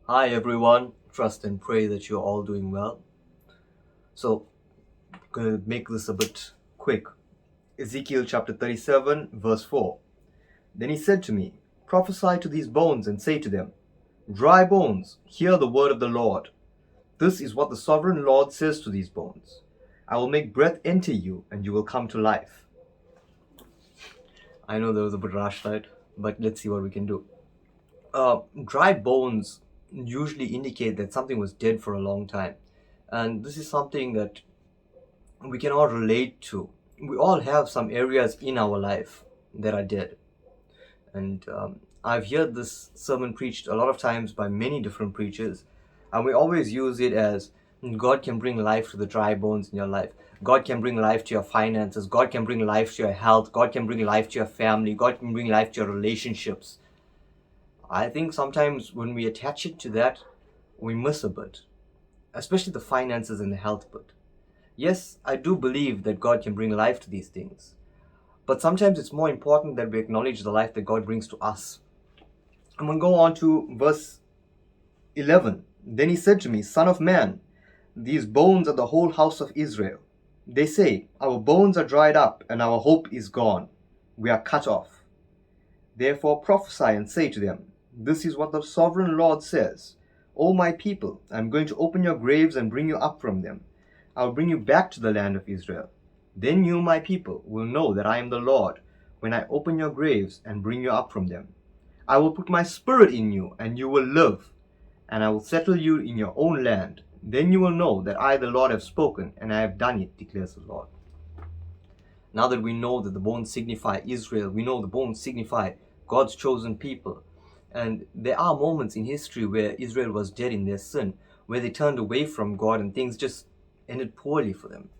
Hi everyone, trust and pray that you're all doing well. So, I'm going to make this a bit quick. Ezekiel chapter 37, verse 4. Then he said to me, Prophesy to these bones and say to them, Dry bones, hear the word of the Lord. This is what the sovereign Lord says to these bones. I will make breath enter you and you will come to life. I know that was a bit rash, right? But let's see what we can do. Dry bones usually indicate that something was dead for a long time. And this is something that we can all relate to. We all have some areas in our life that are dead. And I've heard this sermon preached a lot of times by many different preachers. And we always use it as God can bring life to the dry bones in your life. God can bring life to your finances. God can bring life to your health. God can bring life to your family. God can bring life to your relationships. I think sometimes when we attach it to that, we miss a bit, especially the finances and the health bit. Yes, I do believe that God can bring life to these things, but sometimes it's more important that we acknowledge the life that God brings to us. I'm going to go on to verse 11. Then he said to me, Son of man, these bones are the whole house of Israel. They say, Our bones are dried up, and our hope is gone. We are cut off. Therefore prophesy and say to them, This is what the sovereign Lord says. O my people, I am going to open your graves and bring you up from them. I will bring you back to the land of Israel. Then you, my people, will know that I am the Lord, when I open your graves and bring you up from them. I will put my spirit in you, and you will live, and I will settle you in your own land. Then you will know that I, the Lord, have spoken, and I have done it, declares the Lord. Now that we know that the bones signify Israel, we know the bones signify God's chosen people. And there are moments in history where Israel was dead in their sin, where they turned away from God and things just ended poorly for them.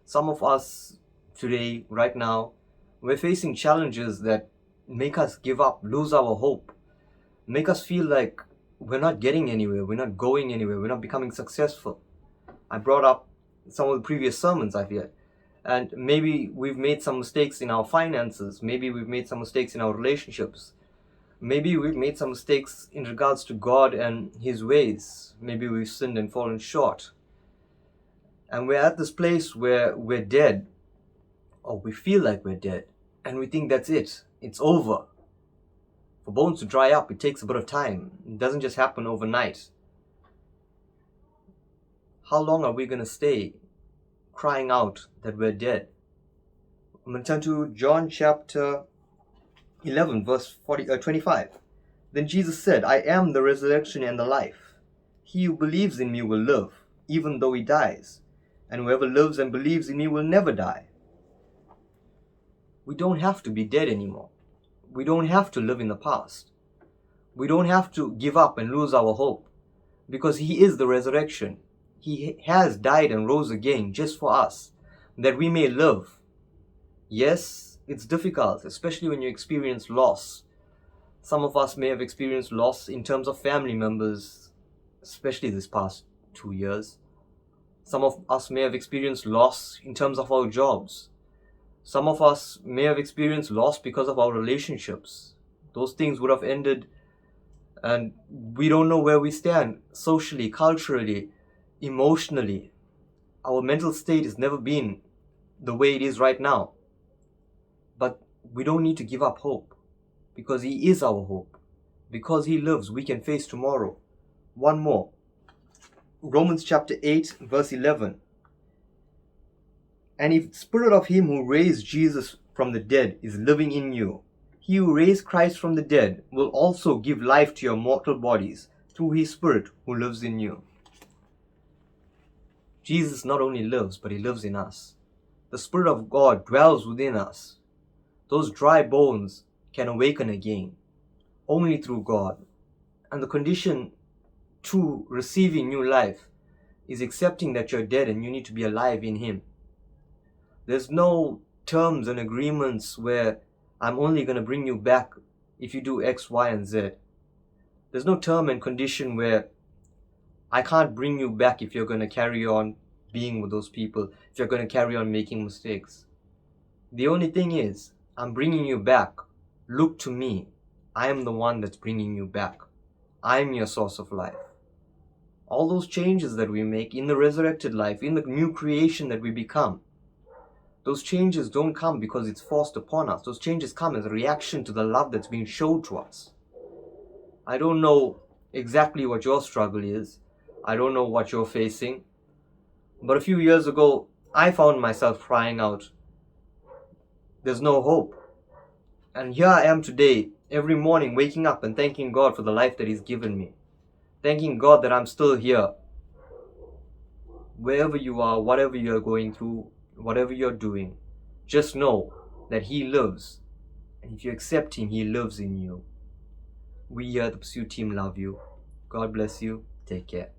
Some of us today, right now, we're facing challenges that make us give up, lose our hope, make us feel like we're not getting anywhere, we're not going anywhere, we're not becoming successful. I brought up some of the previous sermons I've heard. And maybe we've made some mistakes in our finances. Maybe we've made some mistakes in our relationships. Maybe we've made some mistakes in regards to God and His ways. Maybe we've sinned and fallen short. And we're at this place where we're dead, or we feel like we're dead, and we think that's it. It's over. For bones to dry up, it takes a bit of time. It doesn't just happen overnight. How long are we going to stay crying out that we're dead? I'm going to turn to John chapter 11, verse 25. Then Jesus said, I am the resurrection and the life. He who believes in me will live, even though he dies. And whoever lives and believes in me will never die. We don't have to be dead anymore. We don't have to live in the past. We don't have to give up and lose our hope, because He is the resurrection. He has died and rose again just for us, that we may live. Yes, it's difficult, especially when you experience loss. Some of us may have experienced loss in terms of family members, especially this past 2 years. Some of us may have experienced loss in terms of our jobs. Some of us may have experienced loss because of our relationships. Those things would have ended, and we don't know where we stand socially, culturally, emotionally. Our mental state has never been the way it is right now. But we don't need to give up hope, because He is our hope. Because He lives, we can face tomorrow. One more. Romans chapter 8, verse 11. And if the spirit of Him who raised Jesus from the dead is living in you, He who raised Christ from the dead will also give life to your mortal bodies through His Spirit who lives in you. Jesus not only lives, but He lives in us. The Spirit of God dwells within us. Those dry bones can awaken again, only through God. And the condition to receiving new life is accepting that you're dead and you need to be alive in Him. There's no terms and agreements where I'm only going to bring you back if you do X, Y, and Z. There's no term and condition where I can't bring you back if you're going to carry on being with those people, if you're going to carry on making mistakes. The only thing is, I'm bringing you back. Look to me. I am the one that's bringing you back. I'm your source of life. All those changes that we make in the resurrected life, in the new creation that we become, those changes don't come because it's forced upon us. Those changes come as a reaction to the love that's being shown to us. I don't know exactly what your struggle is. I don't know what you're facing. But a few years ago, I found myself crying out, there's no hope. And here I am today, every morning waking up and thanking God for the life that He's given me. Thanking God that I'm still here. Wherever you are, whatever you're going through, whatever you're doing, just know that He lives. And if you accept Him, He lives in you. We here at the Pursuit team love you. God bless you. Take care.